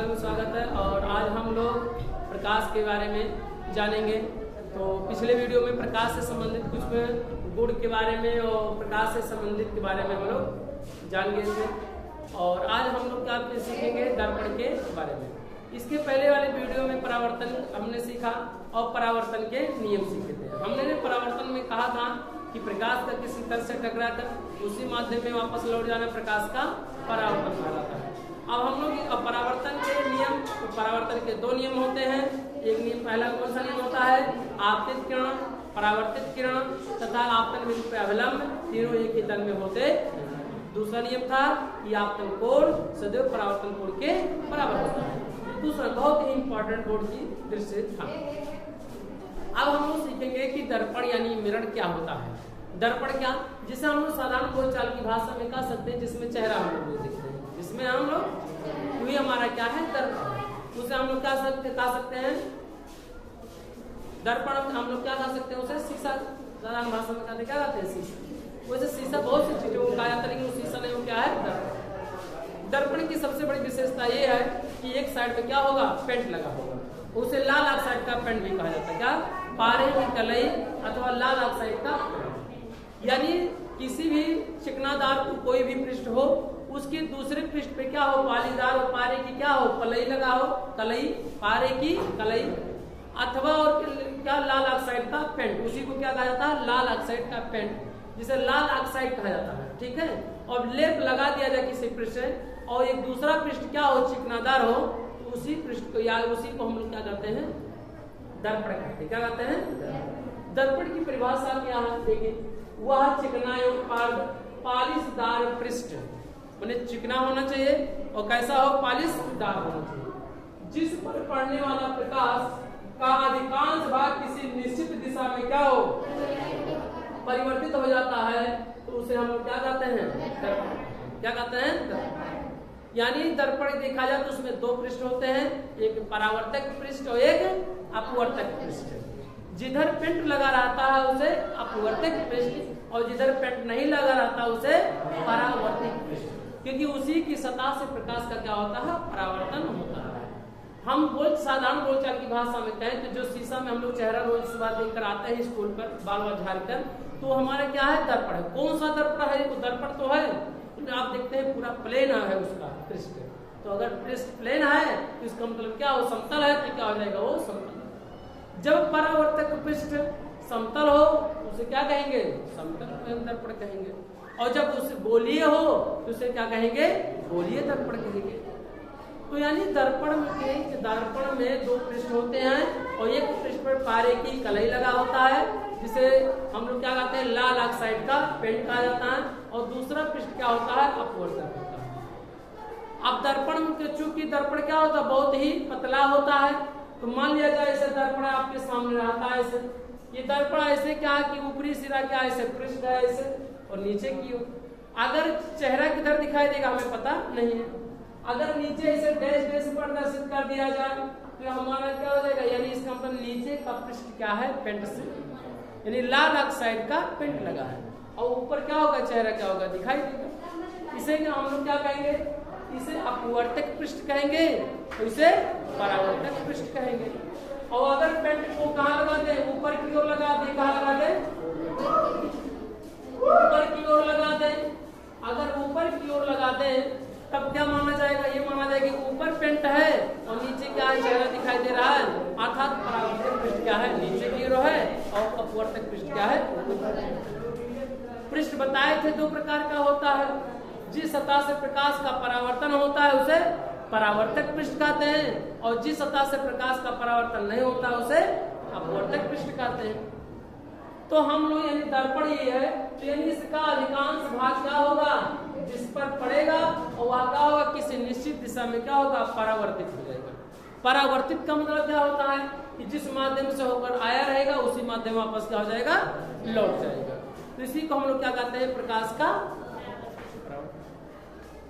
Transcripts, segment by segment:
में स्वागत है। और आज हम लोग प्रकाश के बारे में जानेंगे। तो पिछले वीडियो में प्रकाश से संबंधित कुछ गुण के बारे में और प्रकाश से संबंधित के बारे में हम लोग जान गए थे। और आज हम लोग क्या सीखेंगे दर्पण के बारे में। इसके पहले वाले वीडियो में परावर्तन हमने सीखा और परावर्तन के नियम सीखे थे। हमने परावर्तन में कहा था कि प्रकाश का किसी तरह से टकराकर उसी माध्यम में वापस लौट जाना प्रकाश का परावर्तन कहलाता है। अब हम लोग परावर्तन के नियम, तो परावर्तन के दो नियम होते हैं। एक नियम पहला कौन सा नियम होता है? आपतित किरण, परावर्तित किरण तथा आपतन बिंदु पे अभिलंब, तीनों एक ही तल में होते। दूसरा नियम था कि आपतन कोण सदैव परावर्तन कोण के बराबर होता है। दूसरा बहुत ही इंपॉर्टेंट बोर्ड की दृष्टि था। अब हम लोग सीखेंगे कि दर्पण यानी मिरर क्या होता है। दर्पण क्या, जिसे हम लोग साधारण बोलचाल की भाषा में कह सकते हैं, जिसमें चेहरा हम लोग देखते हैं, जिसमें हम लोग वही हमारा क्या है दर्पण। उसे हम लोग कह सकते हैं दर्पण। हम लोग क्या कह सकते हैं उसे? शीशा। साधारण भाषा में कहते क्या कहते हैं? शीशा। वैसे शीशा बहुत सी चीजों को कहा जाता है, लेकिन वो शीशा नहीं, वो क्या है? दर्पण। दर्पण की सबसे बड़ी विशेषता ये है कि एक साइड में क्या होगा? पेंट लगा होगा। उसे लाल ऑक्साइड का पेंट भी कहा जाता है। क्या? पारे की कलई अथवा लाल ऑक्साइड का पेंट। यानी किसी भी चिकनादार कोई भी पृष्ठ हो, उसके दूसरे पृष्ठ पे क्या हो? पालीदार और पारे की क्या हो? पलई लगा हो, कलई, पारे की कलई अथवा और क्या? लाल ऑक्साइड का पेंट। उसी को क्या कहा जाता है? लाल ऑक्साइड का पेंट, जिसे लाल ऑक्साइड कहा जाता है। ठीक है। और लेप लगा दिया जाए किसी पृष्ठ से और एक दूसरा पृष्ठ क्या हो? चिकनादार हो, तो उसी पृष्ठ को या उसी को हम लोग क्या कहते हैं? दर्पण कहते हैं। क्या कहते हैं? दर्पण की परिभाषा क्या है? देखिए, वह चिकना एवं पालिशदार पृष्ठ, माने चिकना होना चाहिए और कैसा हो? पालिशदार होना चाहिए, जिस पर पड़ने वाला प्रकाश का अधिकांश भाग किसी निश्चित दिशा में क्या हो? परिवर्तित हो जाता है, तो उसे हम लोग क्या कहते हैं? दर्पण। क्या कहते हैं? दर्पण। यानी दर्पण देखा जाए तो उसमें दो पृष्ठ होते हैं, एक परावर्तक पृष्ठ और एक अपवर्तक पृष्ठ। जिधर पेंट लगा रहता है उसे अपवर्तक पृष्ठ और जिधर पेंट नहीं लगा रहता उसे परावर्तित पृष्ठ, क्योंकि उसी की सतह से प्रकाश का क्या होता है? परावर्तन होता है। हम साधारण बोलचाल की भाषा में कहें तो जो शीशा में हम लोग चेहरा रोज सुबह देख कर आते हैं स्कूल पर बाल झाड़ कर, तो हमारा क्या है? दर्पण है। कौन सा दर्पण है? वो दर्पण तो है, आप देखते हैं पूरा प्लेन है उसका पृष्ठ। तो अगर पृष्ठ प्लेन है तो इसका मतलब क्या हो? समतल है, तो क्या हो जाएगा? वो समतल। जब परावर्तक पृष्ठ समतल हो उसे क्या कहेंगे? समतल दर्पण कहेंगे। और जब उसे गोलीय हो तो उसे क्या कहेंगे? गोलीय दर्पण कहेंगे। तो यानी दर्पण में दो पृष्ठ होते हैं और एक पृष्ठ पर पारे की कलई लगा होता है, जिसे हम लोग क्या कहते हैं? लाल ऑक्साइड का पेंट कहा जाता है। और दूसरा पृष्ठ क्या होता है? अपवर्तक होता है। अब दर्पण में चूंकि दर्पण क्या होता है? बहुत ही पतला होता है। तो मान लिया जाए ऐसे दर्पण आपके सामने रहता है ऐसे, ये दर्पण ऐसे क्या है कि ऊपरी सिरा क्या ऐसे पृष्ठ है ऐसे और नीचे की ओर। अगर चेहरा किधर दिखाई देगा हमें पता नहीं है। अगर नीचे ऐसे डैश डैश प्रदर्शित कर दिया जाए तो हमारा क्या हो जाएगा? यानी इसका मतलब नीचे का पृष्ठ क्या है? पेंट से, यानी लाल ऑक्साइड का पेंट लगा है। और ऊपर क्या होगा? चेहरा क्या होगा? दिखाई देगा। इसे हम लोग क्या कहेंगे? इसे अपवर्तक पृष्ठ कहेंगे और इसे परावर्तक पृष्ठ कहेंगे। और अगर पेंट को कहाँ लगा दे? ऊपर की ओर लगा दे। कहाँ लगा दे? ऊपर की ओर लगा दे। अगर ऊपर की ओर लगा दे तब क्या माना जाएगा? ये माना जाएगा कि ऊपर पेंट है और नीचे क्या है? चेहरा दिखाई दे रहा है, अर्थात परावर्तक पृष्ठ क्या है? नीचे की ओर है और अपवर्तक पृष्ठ क्या है? पृष्ठ बताए थे दो प्रकार का होता है। जिस सतह से प्रकाश का परावर्तन होता है उसे परावर्तक पृष्ठ कहते हैं, और जिस सतह से प्रकाश का परावर्तन नहीं होता उसे अपवर्तक पृष्ठ कहते हैं। तो हम लोग यानी दर्पण ये है, तो यानी इसका अधिकांश भाग क्या होगा? जिस पर पड़ेगा और वह क्या होगा? किसी निश्चित दिशा में क्या होगा? परावर्तित हो जाएगा। परावर्तित का मतलब क्या होता है? कि जिस माध्यम से होकर आया रहेगा उसी माध्यम वापस क्या हो जाएगा? लौट जाएगा। तो इसी को हम लोग क्या कहते हैं? प्रकाश का।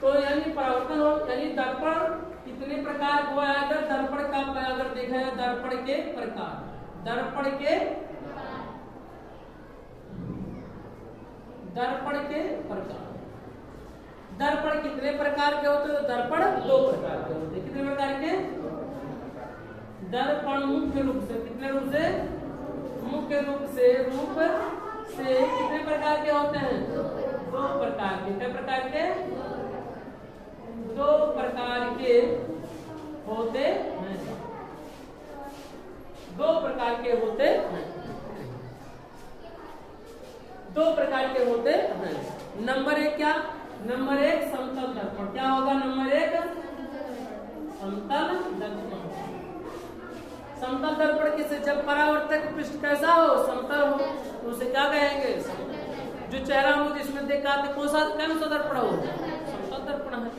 तो यानी परावर्तन हो, यानी दर्पण कितने प्रकार हुआ है? दर्पण का अगर देखा जाए दर्पण के प्रकार, दर्पण के प्रकार दर्पण कितने प्रकार के होते हैं? दर्पण 2 प्रकार के होते हैं। कितने प्रकार के? दर्पण मुख्य रूप से, कितने रूप से? मुख्य रूप से कितने प्रकार के होते हैं? 2 प्रकार के। कितने प्रकार के? 2 प्रकार के होते हैं। 2 प्रकार के होते हैं। 2 प्रकार के होते हैं। नंबर 1 क्या? नंबर 1 समतल दर्पण। क्या होगा नंबर 1? समतल दर्पण। समतल दर्पण किसे? जब परावर्तक पृष्ठ कैसा हो? समतल हो, तो उसे क्या कहेंगे? जो चेहरा हम लोग इसमें दिखाते कौन सा दर्पण हो? समतल दर्पण है।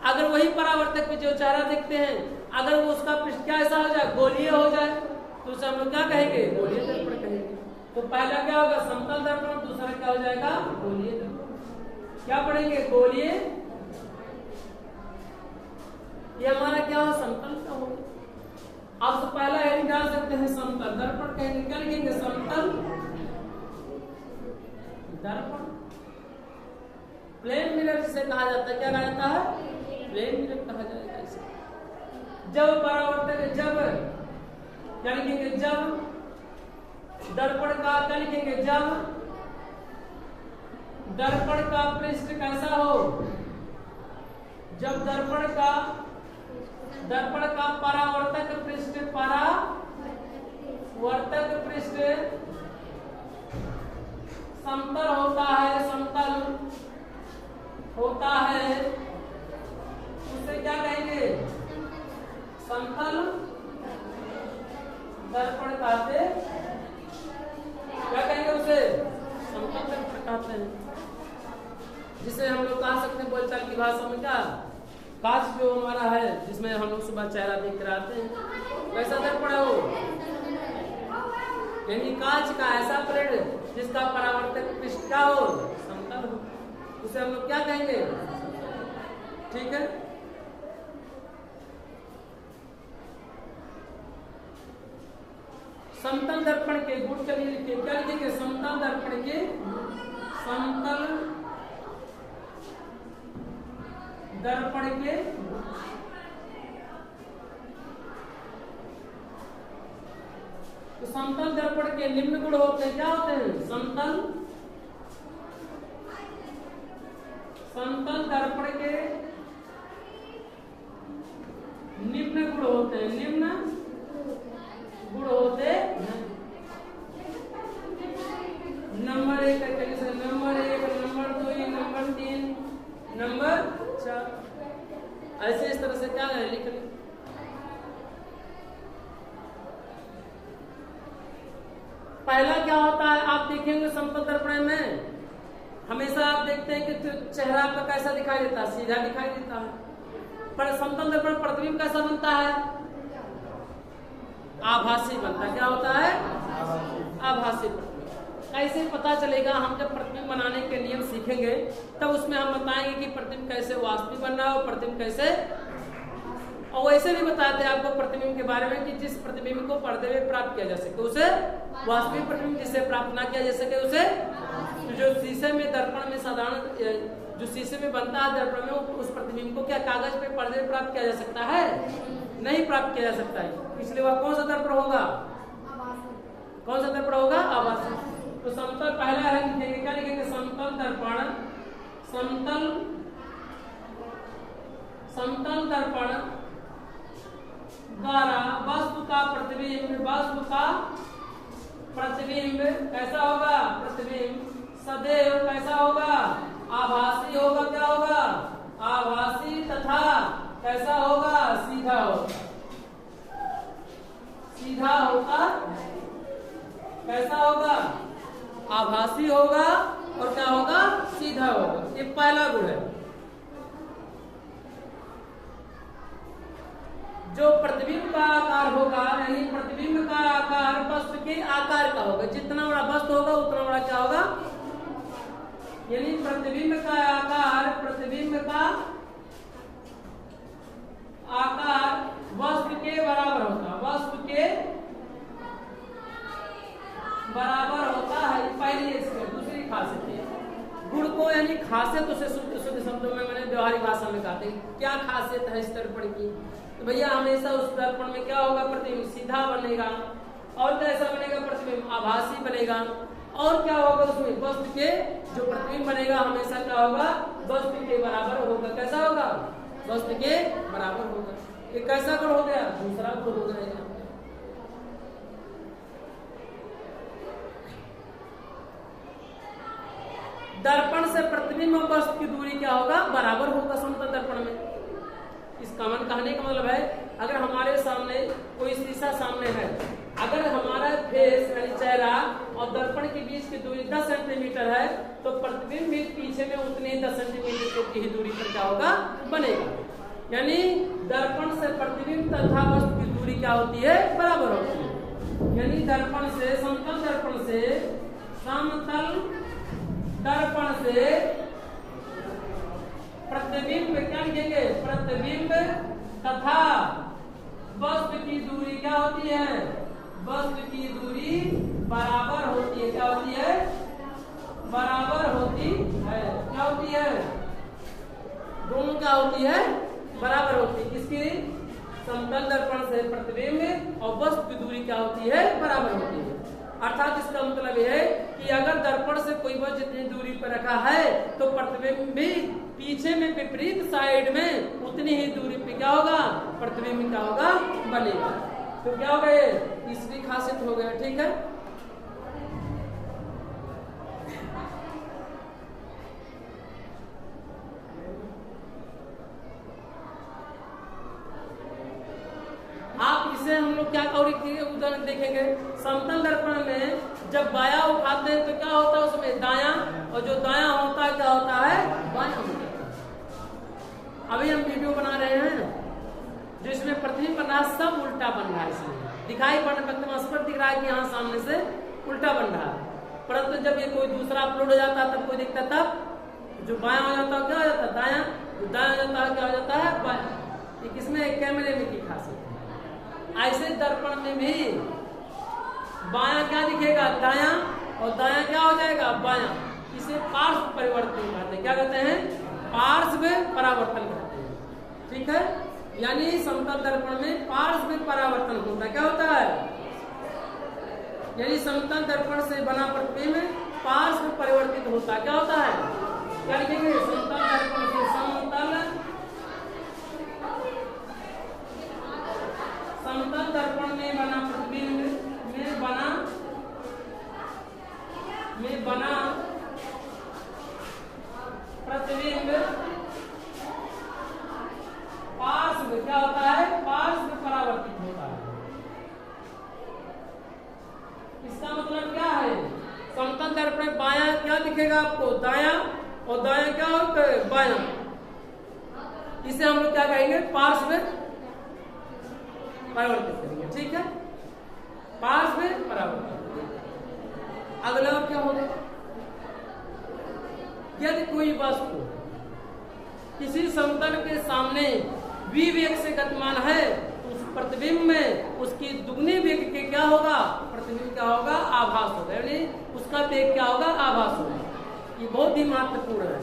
अगर वही परावर्तक पे जो चेहरा देखते हैं, अगर वो उसका पृष्ठ क्या ऐसा हो जाए? गोलीय हो जाए, तो उसे हम लोग क्या कहेंगे? गोलीय दर्पण कहेंगे। तो पहला क्या होगा? समतल दर्पण। दूसरा क्या हो जाएगा? गोलीय दर्पण। क्या पढ़ेंगे? गोलीय। ये हमारा क्या हो? समतल का हो। अब तो पहला हेडिंग डाल सकते हैं समतल दर्पण कहेंगे। क्या लिखेंगे? समतल दर्पण। प्लेन मिरर जिसे कहा जाता है, क्या कहा जाता है? प्लेन मिरर कहा जाएगा इसे। जब परावर्तक, जब क्या लिखेंगे? जब दर्पण का, क्या लिखेंगे? जब दर्पण का पृष्ठ कैसा हो? जब दर्पण का परावर्तक पृष्ठ, परावर्तक पृष्ठ समतल होता है, समतल होता है, उसे क्या कहेंगे? समतल दर्पण कहते। क्या कहेंगे उसे? समतल दर्पण कहते हैं। जिसे हम लोग कह सकते हैं बोलचाल की भाषा में क्या? कांच जो हमारा है, जिसमें हम लोग सुबह चेहरा देख कर आते हैं, कैसा दर्पण है वो? यानी कांच का ऐसा प्लेट जिसका परावर्तक पृष्ठ क्या हो? समतल हो, उसे हम लोग क्या कहेंगे? ठीक है। समतल दर्पण के गुण के लिए लिखिए। क्या लिखेंगे? समतल दर्पण के, समतल दर्पण के तो समतल दर्पण के निम्न गुण होते हैं। क्या होते हैं? समतल दर्पण के निम्न गुण होते हैं। निम्न गुण होते हैं। नंबर 1 करके जैसे नंबर 1, नंबर 2, नंबर 3, नंबर 4, ऐसे इस तरह से क्या है लिख लें। पहला क्या होता है? आप देखेंगे समतल दर्पण में हमेशा आप देखते हैं कि चेहरा आपका कैसा दिखाई देता है? सीधा दिखाई देता है। पर समतल दर्पण प्रतिबिंब कैसा बनता है? आभासी बनता है। क्या होता है? आभासी प्रतिबिंब। कैसे पता चलेगा? हम जब प्रतिबिंब बनाने के नियम सीखेंगे तब उसमें हम बताएंगे कि प्रतिबिंब कैसे वास्तविक बन रहा है और प्रतिबिंब कैसे, और वैसे भी बताते हैं आपको प्रतिबिंब के बारे में कि जिस प्रतिबिंब को पर्दे में प्राप्त किया जा सके उसे वास्तविक प्रतिबिंब, जिसे प्राप्त ना किया जा सके उसे, जो शीशे में दर्पण में साधारण जो शीशे में बनता है दर्पण में, उस प्रतिबिंब को क्या कागज पे पर्दे में प्राप्त किया जा सकता है? नहीं प्राप्त किया जा सकता है। इसलिए वह कौन सा दर्पण होगा? कौन सा दर्पण होगा? आभासी। तो समतल पहला है लिखेंगे। क्या लिखेंगे? समतल दर्पण, समतल दर्पण द्वारा वस्तु का प्रतिबिंब कैसा होगा? प्रतिबिंब सदैव कैसा होगा? आभासी होगा। क्या होगा? आभासी तथा कैसा होगा? सीधा होगा। सीधा होगा। कैसा होगा? आभासी होगा और क्या होगा? सीधा होगा। ये पहला गुण है। जो प्रतिबिंब का आकार होगा, यानी प्रतिबिंब का आकार वस्तु के आकार का होगा। जितना बड़ा वस्तु होगा उतना बड़ा क्या होगा? यानी प्रतिबिंब का आकार, प्रतिबिंब का आकार वस्तु के बराबर होता है। वस्तु के बराबर होता है। पहली इसकी दूसरी खासियत है, गुण को यानी खासियत उसे शुद्ध शुद्ध शब्दों में मैंने व्यवहारिक भाषा में कहते हैं। क्या खासियत है इस दर्पण की? तो भैया हमेशा उस दर्पण में क्या होगा? प्रतिबिंब सीधा बनेगा। और कैसा बनेगा? प्रतिबिंब आभासी बनेगा। और क्या होगा उसमें? वस्तु के जो प्रतिबिंब बनेगा हमेशा क्या होगा? वस्तु के बराबर होगा। कैसा होगा? वस्तु के बराबर होगा। ये कैसा गुण हो गया? दूसरा गुण हो गया। दर्पण से प्रतिबिंब और वस्तु की दूरी क्या होगा? बराबर होगा समतल दर्पण में। इसका मन कहने का मतलब है, अगर हमारे सामने कोई शीशा सामने है, अगर हमारा फेस यानी चेहरा और दर्पण के बीच की दूरी 10 सेंटीमीटर है, तो प्रतिबिंब भी पीछे में उतनी 10 सेंटीमीटर की ही दूरी पर क्या होगा? बनेगा। यानी दर्पण से प्रतिबिंब तथा वस्तु की दूरी क्या होती है? बराबर होती है। यानी दर्पण से, समतल दर्पण से, समतल दर्पण से प्रतिबिंब क्या लिखेंगे? प्रतिबिंब तथा वस्तु की दूरी क्या होती है? वस्तु की दूरी बराबर होती है। क्या होती है? बराबर होती है। क्या होती है? दोनों क्या होती है? बराबर होती है। किसकी? समतल दर्पण से प्रतिबिंब और वस्तु की दूरी क्या होती है? बराबर होती है। अर्थात इसका मतलब यह है कि अगर दर्पण से कोई वस्तु जितनी दूरी पर रखा है, तो प्रतिबिंब भी पीछे में विपरीत साइड में उतनी ही दूरी पे क्या होगा? प्रतिबिंब क्या होगा? बनेगा। तो क्या हो गया? तीसरी खासियत हो गया। ठीक है। आप इसे हम लोग क्या उदाहरण देखेंगे? समतल दर्पण में जब बायां उठाते हैं तो क्या होता है उसमें? दायां, और जो दायां होता है क्या होता है? बायां होता है। अभी हम वीडियो बना रहे हैं जो इसमें प्रतिबिंब बन रहा है, सब उल्टा बन रहा है। इसमें दिखाई पड़ने पर एकदम स्पष्ट दिख रहा है कि यहाँ सामने से उल्टा बन रहा है। परंतु जब ये कोई दूसरा अपलोड हो जाता है तब कोई दिखता, तब जो बायां हो जाता है क्या हो जाता है? दायां। जो दायां हो जाता है क्या हो जाता है? बायां। ये किसमें? कैमरे में की खासियत है। ऐसे दर्पण में भी बायां क्या दिखेगा? दायां, और दायां क्या हो जाएगा? बायां। इसे पार्श्व परिवर्तन कहते हैं। क्या कहते हैं? पार्श्व परावर्तन कहते हैं। ठीक है। यानी समतल दर्पण में पार्श्व परावर्तन होता है। क्या होता है? यानी समतल दर्पण से बना प्रतिबिंब पार्श्व परिवर्तित होता है। क्या होता है? क्या लिखेंगे? समतल दर्पण से, समतल दर्पण में बना प्रतिबिंब में बना प्रतिबिंब पार्श्व क्या होता है? पार्श्व परावर्तित होता है। इसका मतलब क्या है? समतल दर्पण बायां क्या दिखेगा आपको? दायां, और दायां क्या होता है? बायां। इसे हम लोग क्या कहेंगे? पार्श्व परावर्तित करेंगे। ठीक है। पार्श्व परावर्तित। अगला क्या होगा? यदि कोई वस्तु किसी समतल के सामने v वेग से गतिमान है, तो उस प्रतिबिंब में उसकी दुगनी वेग के क्या होगा? प्रतिबिंब क्या होगा? आभास होगा। यानी उसका वेग क्या होगा? आभास होगा। ये बहुत ही महत्वपूर्ण है।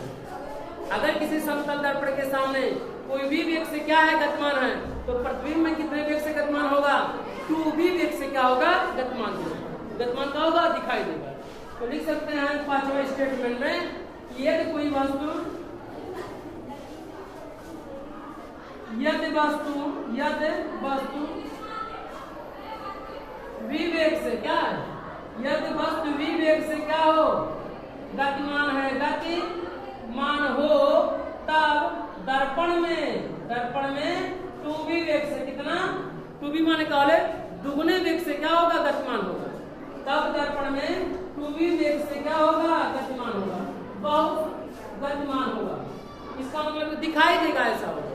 अगर किसी समतल दर्पण के सामने कोई v वेग से क्या है? गतिमान है, तो प्रतिबिंब में कितने वेग से गतिमान होगा? 2v वेग से क्या होगा? गतिमान होगा। गतिमान क्या होगा? दिखाई देगा। तो लिख सकते हैं 5वें स्टेटमेंट में, यदि कोई वस्तु विवेक से क्या है? यदि वस्तु विवेक से क्या हो? गतिमान है, गतिमान हो, तब दर्पण में 2v वेग से कितना? 2v माने क्या होले? दुगने वेग से क्या होगा? गतिमान होगा। तब दर्पण में 2v वेग से क्या होगा? गतिमान होगा। बहुत गतिमान होगा। इसका मतलब दिखाई देगा ऐसा होगा।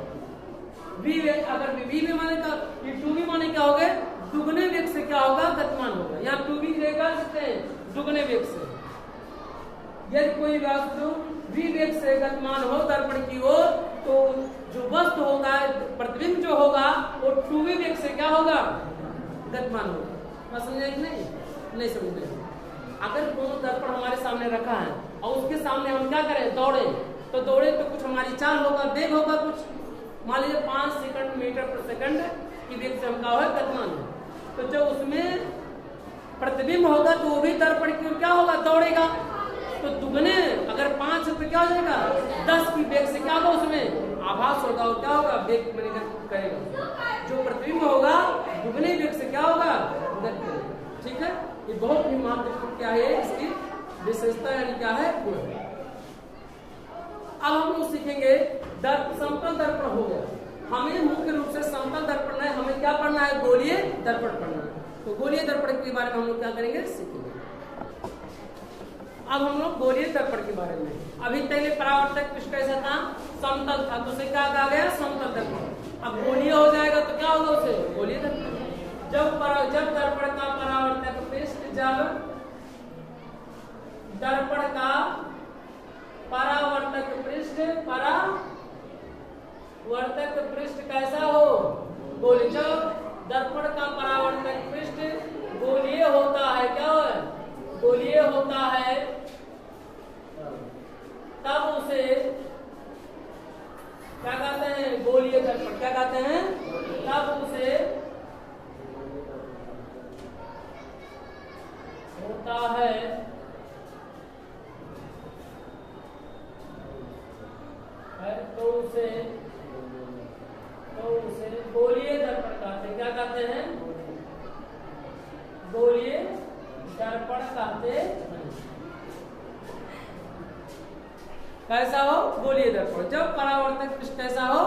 v वेग, अगर v में माने तो ये 2v माने क्या हो गए? दुगने वेग से क्या होगा? गतिमान होगा। यहाँ 2v लेकर सकते हैं दुगने वेग से। यदि कोई वस्तु v वेग से गतिमान हो दर्पण की ओर, तो जो वस्तु होगा, प्रतिबिंब जो होगा, वो 2v वेग से क्या होगा? गतिमान होगा। समझे कि नहीं? नहीं समझे। अगर दोनों दर्पण हमारे सामने रखा है और उसके सामने हम क्या करें, दौड़े, तो दौड़े तो कुछ हमारी चाल होगा, वेग होगा कुछ, मान लीजिए 5 सेकंड मीटर पर सेकंड की वेग से हम क्या है गतिमान है, तो जो उसमें प्रतिबिंब होगा तो वो भी दर्पण की ओर क्या होगा, दौड़ेगा। तो दुगने अगर 5 है तो क्या हो जाएगा, 10 की वेग से क्या होगा, उसमें आभास होगा और क्या होगा, वेग बनेगा करेगा। जो प्रतिबिंब होगा दुगने वेग से क्या होगा, गति करेगा। ठीक है, ये बहुत ही महत्वपूर्ण क्या है, इसकी विशेषता यानी क्या है, गुण। अब हम लोग सीखेंगे समतल दर्पण हो गया, हमें मुख्य रूप से समतल दर्पण है, हमें क्या पढ़ना है, गोलीय दर्पण पढ़ना है। तो गोलीय दर्पण के बारे में हम लोग क्या करेंगे, सीखेंगे। अब हम लोग गोलीय दर्पण के बारे में, अभी पहले परावर्तक पृष्ठ कैसा था, समतल था, तो उसे क्या कहा गया, समतल दर्पण। अब गोलीय हो जाएगा तो क्या होगा, उसे गोलीय दर्पण। जब दर्पण का परावर्तक पृष्ठ, जब दर्पण का परावर्तक पृष्ठ कैसा हो, गोलीय। जब दर्पण का परावर्तक पृष्ठ गोलीय होता है, क्या है, गोलीय होता है, तब उसे क्या कहते हैं, गोलीय दर्पण। क्या कहते हैं, तब उसे होता है तो उसे गोलीय दर्पण कहते हैं। क्या कहते हैं, गोलीय दर्पण कहते हैं। कैसा हो, गोलीय दर्पण। जब परावर्तक पृष्ठ कैसा हो,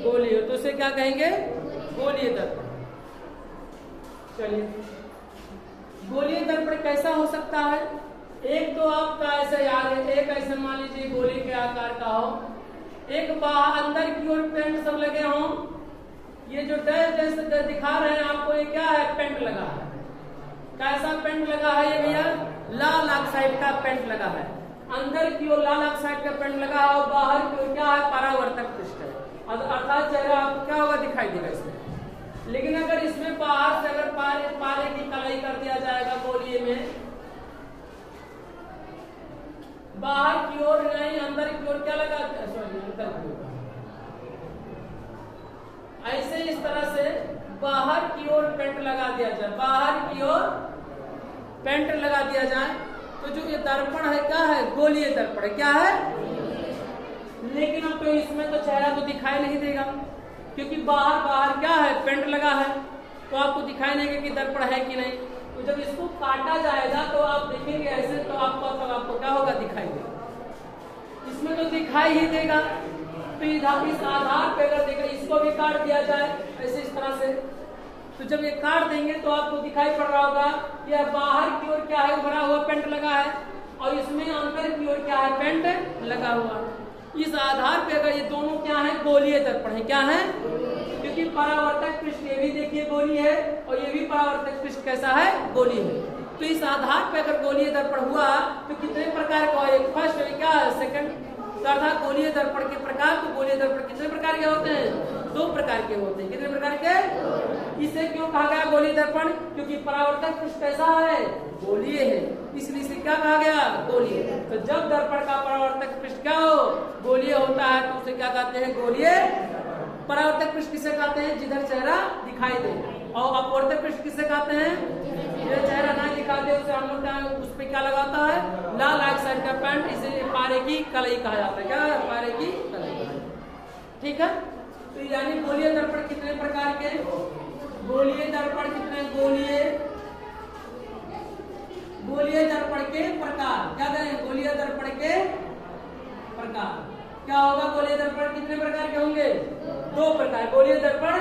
गोलीय, तो उसे क्या कहेंगे, गोलीय दर्पण। चलिए, गोलीय दर्पण कैसा हो सकता है, एक तो आपका ऐसे याद है, एक ऐसे मान लीजिए गोली के आकार का हो, एक बाहर अंदर की ओर पेंट सब लगे हों। ये जो डैश जैसे दिखा रहे हैं आपको, ये क्या है, पेंट लगा है। कैसा पेंट लगा है, ये भैया लाल ऑक्साइड का पेंट लगा है। अंदर की ओर लाल ऑक्साइड का पेंट लगा है और बाहर की ओर क्या है, परावर्तक पृष्ठ है, अर्थात चेहरा आपको क्या होगा, दिखाई देगा इसमें। लेकिन अगर इसमें बाहर से अगर पारे की कलाई कर दिया जाएगा गोलीय में, बाहर की ओर नहीं अंदर की ओर क्या लगा, सॉरी अंदर की ओर, ऐसे इस तरह से बाहर की ओर पेंट लगा दिया जाए, बाहर की ओर पेंट लगा दिया जाए, तो जो ये दर्पण है क्या है, गोलीय दर्पण है। क्या है, लेकिन अब तो इसमें तो चेहरा तो दिखाई नहीं देगा, क्योंकि बाहर क्या है, पेंट लगा है, तो आपको दिखाई नहीं देगा कि दर्पण है कि नहीं। तो जब इसको काटा जाएगा तो आप देखेंगे ऐसे, तो आपको क्या होगा, दिखाई देगा। इसमें तो दिखाई ही देगा, तो इस आधार पे अगर देखा, इसको भी काट दिया जाए ऐसे इस तरह से, तो जब ये काट देंगे तो आपको दिखाई पड़ रहा होगा कि बाहर की ओर क्या है, भरा हुआ पेंट लगा है, और इसमें अंदर की ओर क्या है, पेंट लगा हुआ। इस आधार पे अगर ये दोनों क्या है, गोलीय दर्पण है। क्या है, क्योंकि परावर्तक पृष्ठ ये भी देखिए गोली है, और ये भी परावर्तक पृष्ठ कैसा है, गोली है। तो इस आधार पे अगर गोलीय दर्पण हुआ तो कितने प्रकार का, एक फर्स्ट क्या है, सेकंड, अर्थात गोलीय दर्पण के प्रकार। तो गोलीय दर्पण कितने प्रकार के होते हैं, 2 प्रकार के होते हैं। कितने प्रकार के, इसे क्यों कहा गया गोलीय दर्पण, क्योंकि परावर्तक पृष्ठ कैसा है, गोलीय है, इसलिए इसे क्या कहा गया, गोलीय। तो जब दर्पण का परावर्तक पृष्ठ क्या हो, गोलीय होता है, तो उसे क्या कहते हैं, गोलीय। परावर्तक पृष्ठ किसे कहते हैं, जिधर चेहरा दिखाई दे, और अपवर्तक पृष्ठ किसे कहते हैं, जिधर चेहरा ना दिखाई दे, उसे हम लोग उस पर क्या लगाता है, लाल ऑक्साइड का पेंट, इसे पारे की कलई कहा जाता है। क्या, पारे की कलई। ठीक है, तो यानी गोलीय दर्पण कितने प्रकार के, गोलीय दर्पण कितने, गोलीय दर्पण के प्रकार। क्या करें, गोलीय दर्पण के प्रकार क्या होगा, गोलीय दर्पण कितने प्रकार के होंगे, 2 प्रकार। गोलीय दर्पण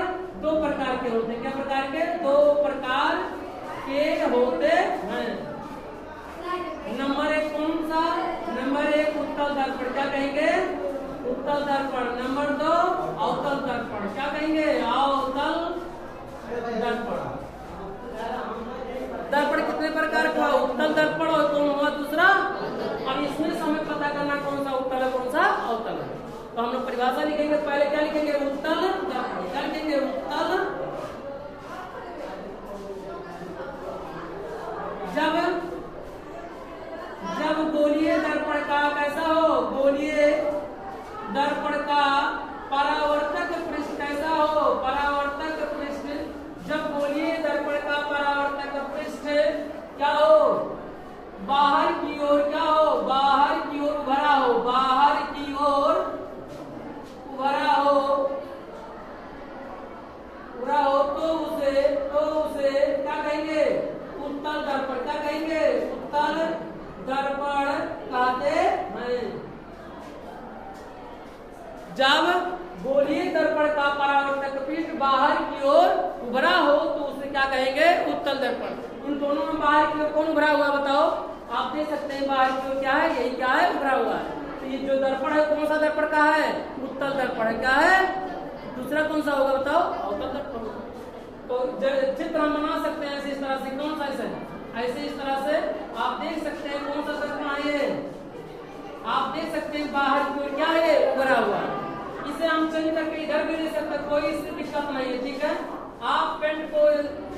2 प्रकार के होते हैं। क्या प्रकार के, 2 प्रकार के होते हैं। नंबर 1 कौन सा, नंबर 1 उत्तल दर्पण। क्या कहेंगे, उत्तल दर्पण। नंबर 2 अवतल दर्पण। क्या कहेंगे, अवतल दर्पण। दर्पण कितने प्रकार का, उत्तल दर्पण, और कौन हुआ दूसरा। अब इसमें से हमें पता करना कौन सा उत्तल है, कौन सा अवतल है। तो हम लोग परिभाषा लिखेंगे, पहले क्या लिखेंगे, उत्तल दर्पण। क्या लिखेंगे, उत्तल। जब गोलीय दर्पण कहेंगे उत्तल दर्पण। इन दोनों में बाहर की ओर कौन उभरा हुआ बताओ? आप देख सकते हैं बाहर की ओर क्या है, यही क्या है, उभरा हुआ है। तो ये जो दर्पण है कौन सा दर्पण का है? उत्तल दर्पण है। क्या है? दूसरा कौन सा होगा बताओ? अवतल दर्पण। तो चित्र हम बना सकते हैं ऐसे, इस तरह से। कौन सा? ऐसे इस तरह से आप देख सकते हैं कौन सा दर्पण है ये। आप देख सकते हैं बाहर की ओर क्या है, उभरा हुआ। इसे हम चेंज करके इधर भी ले सकते हैं, कोई इससे दिक्कत नहीं है। ठीक है, आप पेंट को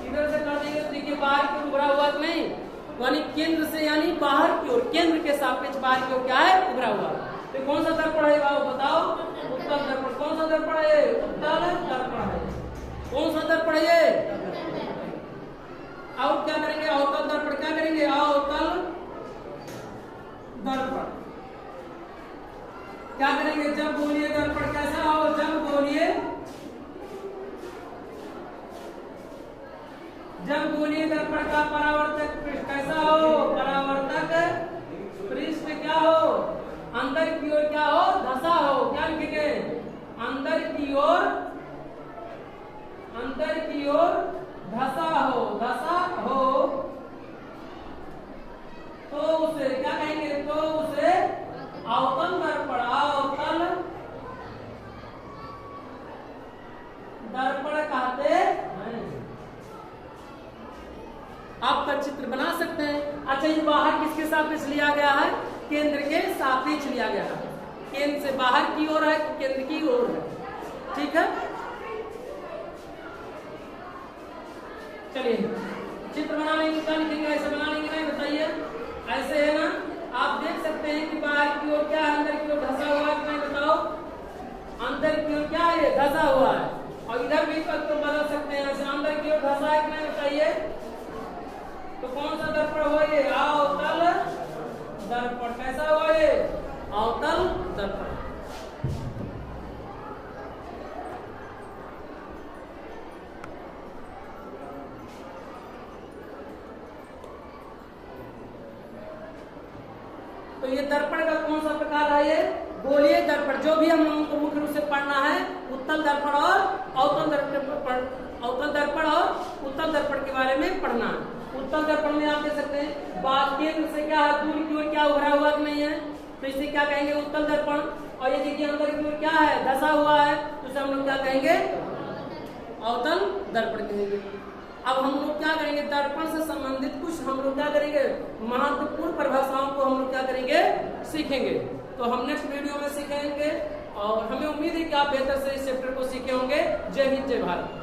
इधर से कर देंगे तो देखिए बाहर की ओर उभरा हुआ कि नहीं, यानी केंद्र से, यानी बाहर की ओर, केंद्र के सापेक्ष बाहर की ओर क्या है, उभरा हुआ। तो कौन सा दर्पण है बाबू बताओ? उत्तल दर्पण। कौन सा दर्पण है? उत्तल दर्पण है। कौन सा दर्पण है ये? और क्या करेंगे? अवतल दर्पण। क्या करेंगे? अवतल दर्पण। क्या करेंगे? जब बोलिए दर्पण कैसा हो? जब बोलिए दर्पण का परावर्तक पृष्ठ कैसा हो? परावर्तक पृष्ठ क्या हो? अंदर की ओर क्या हो? धसा हो। क्या लिखेंगे? अंदर की ओर धसा हो। धसा हो तो उसे क्या कहेंगे? तो उसे अवतल दर्पण, अवतल दर्पण कहते हैं। आपका चित्र बना सकते हैं। अच्छा, ये बाहर किसके सापेक्ष लिया गया है? केंद्र के सापेक्ष लिया गया है। केंद्र से बाहर की ओर है, केंद्र की ओर है। ठीक है, चलिए चित्र बना लेंगे। क्या लिखेंगे? ऐसे बना लेंगे नहीं? बताइए। ऐसे है ना, आप देख सकते हैं कि बाहर की ओर क्या है, अंदर की ओर धसा हुआ है कि नहीं बताओ? अंदर की ओर क्या है? धसा हुआ है। और इधर भी तो बदल सकते हैं, ऐसे अंदर की ओर धसा है कि नहीं बताइए? तो कौन सा दर्पण हुआ ये? अवतल दर्पण। कैसा हुआ ये? अवतल दर्पण। तो ये दर्पण का कौन सा प्रकार है? ये गोलीय दर्पण। जो भी हम लोगों को मुख्य रूप से पढ़ना है, उत्तल दर्पण और अवतल दर्पण और उत्तल दर्पण के बारे में पढ़ना है। उत्तल दर्पण में आप देख सकते हैं केंद्र से क्या है, दूर की ओर क्या उभरा हुआ कि नहीं है, तो इसे क्या कहेंगे? उत्तल दर्पण। और ये देखिए अंदर की ओर क्या है? धसा हुआ है, तो इसे हम लोग क्या कहेंगे? अवतल दर्पण कहेंगे। अब हम लोग क्या करेंगे? दर्पण से संबंधित कुछ हम लोग क्या करेंगे? महत्वपूर्ण परिभाषाओं को हम लोग क्या करेंगे? सीखेंगे। तो हम नेक्स्ट वीडियो में सीखेंगे, और हमें उम्मीद है कि आप बेहतर से इस चैप्टर को सीखे होंगे। जय हिंद, जय भारत।